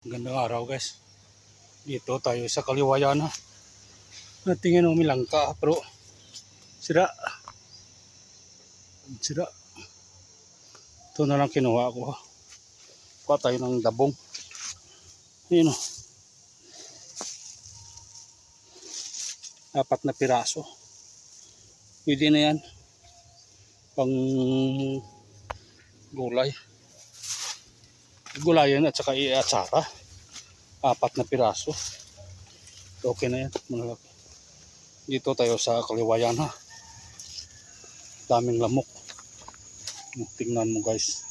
Gandang araw guys. Dito tayo sa Kaliwayan ha. Natingin umilang ka pero sira. Sira. Ito na lang kinuha ko ha. Kuha tayo ng dabong. Ayun o. 4 na piraso. Pwede na yan. Pang gulay. Gulayan at saka i-atsara. 4 na piraso. Okay na yan. Malaki. Dito tayo sa Kaliwayan ha. Daming lamok. Tingnan mo guys.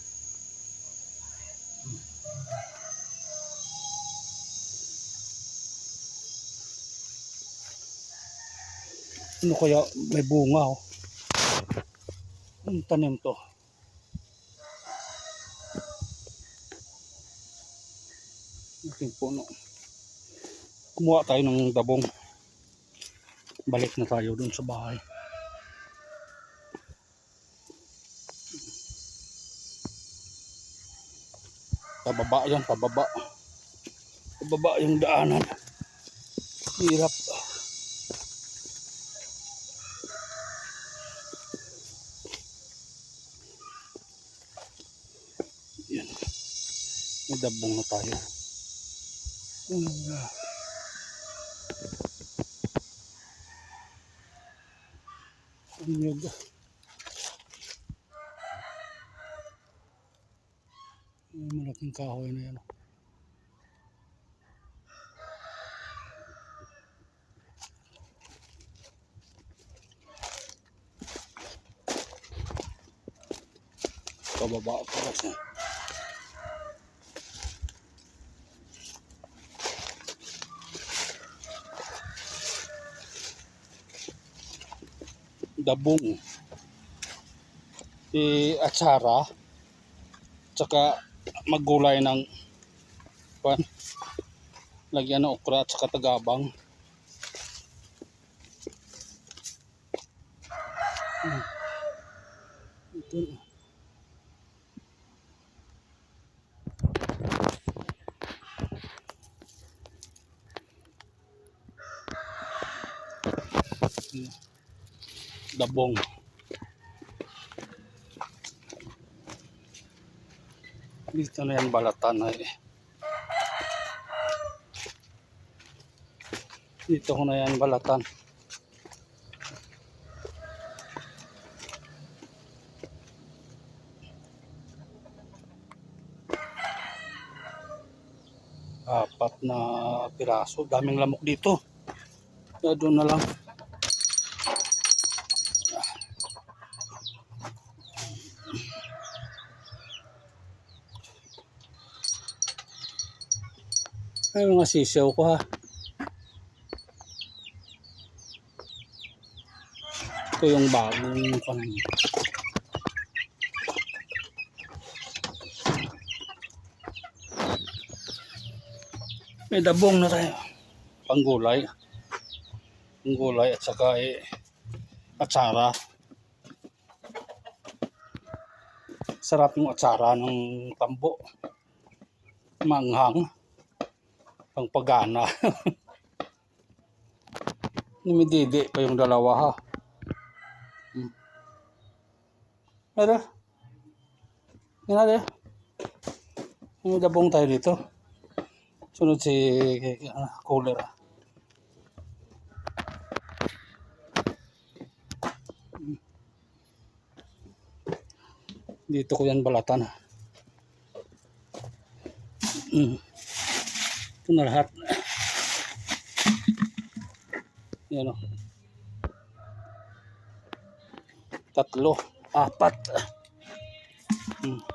Ano kaya may bunga oh. Ang tanim to. Ating puno. Kumuha tayo ng dabong. Balik na tayo dun sa bahay. Pababa yan, pababa. Pababa yung daanan. Hirap. Yan. May dabong na tayo. Anyog. Malaking kahoy na yan. Pababa pa kasi. Dabong. Atsara. Tsaka maggulay ng pan. Lagyan ng okra at saka tagabang. Ito. Dabong. Dito na yan balatan na eh. Dito ko na yan balatan. Apat na piraso. Daming lamok dito. Kaya doon na lang. Ay, mga sisiyaw ko ha. Ito yung bagong kanin. May dabong na tayo. Panggulay. Panggulay at saka atsara. Sarap yung atsara ng tambo. Manghang. Pagana. Numididi pa yung dalawa ha. Ano? Yan natin. May dabong tayo dito. Sunod si cooler. Dito ko yan balatan. Ito na lahat. Yan o. 3, 4.